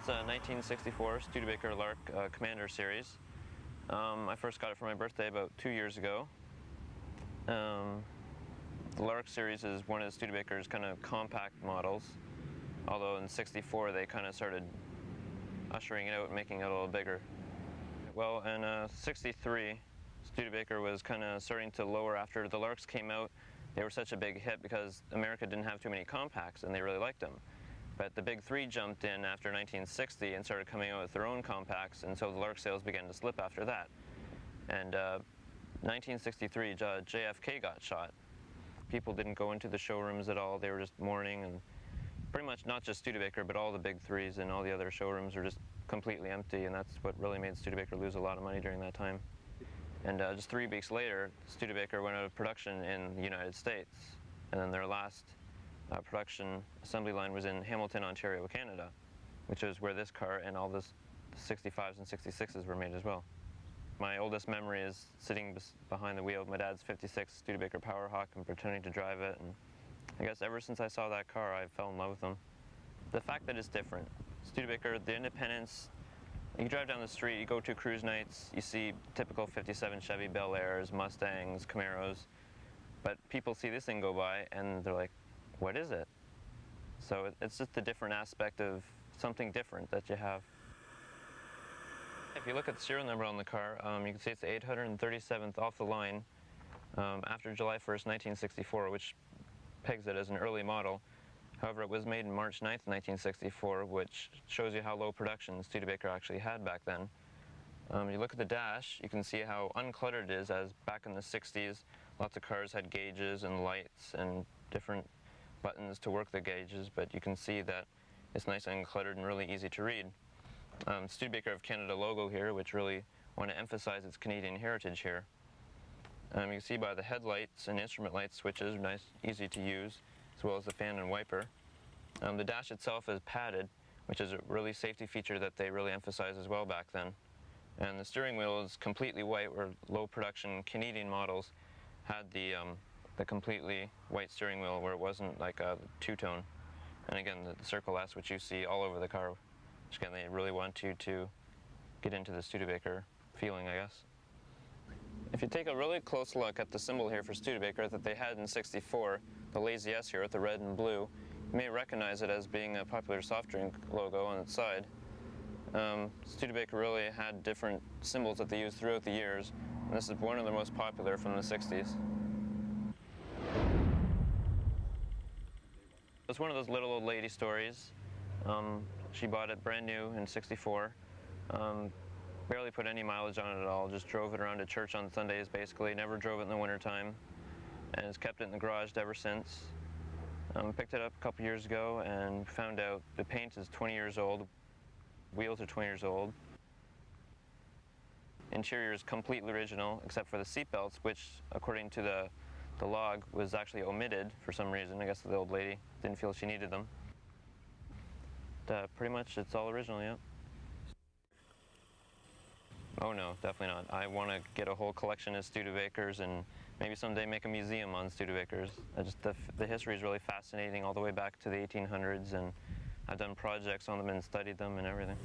is a 1964 Studebaker Lark Commander series. I first got it for my birthday about 2 years ago. The Lark series is one of the Studebaker's kind of compact models, although in '64 they kind of started ushering it out and making it a little bigger. Well, in '63, Studebaker was kind of starting to lower after the Larks came out. They were such a big hit because America didn't have too many compacts and they really liked them. But the big three jumped in after 1960 and started coming out with their own compacts, and so the Lark sales began to slip after that. And 1963, JFK got shot. People didn't go into the showrooms at all. They were just mourning, and pretty much not just Studebaker, but all the big threes and all the other showrooms were just completely empty, and that's what really made Studebaker lose a lot of money during that time. And just 3 weeks later, Studebaker went out of production in the United States, and then their last production assembly line was in Hamilton, Ontario, Canada, which is where this car and all the 65s and 66s were made as well. My oldest memory is sitting behind the wheel of my dad's '56 Studebaker Powerhawk and pretending to drive it, and I guess ever since I saw that car I fell in love with them. The fact that it's different. Studebaker, the independence, you drive down the street, you go to cruise nights, you see typical '57 Chevy Bel Airs, Mustangs, Camaros, but people see this thing go by and they're like, what is it? So it's just a different aspect of something different that you have. If you look at the serial number on the car, you can see it's the 837th off the line after July 1st, 1964, which pegs it as an early model. However, it was made on March 9th, 1964, which shows you how low production Studebaker actually had back then. You look at the dash, you can see how uncluttered it is, as back in the 60s, lots of cars had gauges and lights and different buttons to work the gauges, but you can see that it's nice and uncluttered and really easy to read. Studebaker of Canada logo here, which really want to emphasize its Canadian heritage here. You can see by the headlights and instrument light switches, nice, easy to use, as well as the fan and wiper. The dash itself is padded, which is a really safety feature that they really emphasized as well back then. And the steering wheel is completely white, where low production Canadian models had the completely white steering wheel, where it wasn't like a two-tone. And again, the Circle S, which you see all over the car, which again, they really want you to get into the Studebaker feeling, I guess. If you take a really close look at the symbol here for Studebaker that they had in '64, the Lazy S here with the red and blue, you may recognize it as being a popular soft drink logo on its side. Studebaker really had different symbols that they used throughout the years, and this is one of the most popular from the '60s. It's one of those little old lady stories. She bought it brand new in '64. Barely put any mileage on it at all, just drove it around to church on Sundays basically, never drove it in the wintertime, and has kept it in the garage ever since. Picked it up a couple years ago and found out the paint is 20 years old, wheels are 20 years old. Interior is completely original except for the seat belts, which according to the log was actually omitted for some reason. I guess the old lady didn't feel she needed them. Pretty much it's all original, yeah. Oh no, definitely not. I want to get a whole collection of Studebakers and maybe someday make a museum on Studebakers. The history is really fascinating all the way back to the 1800s, and I've done projects on them and studied them and everything.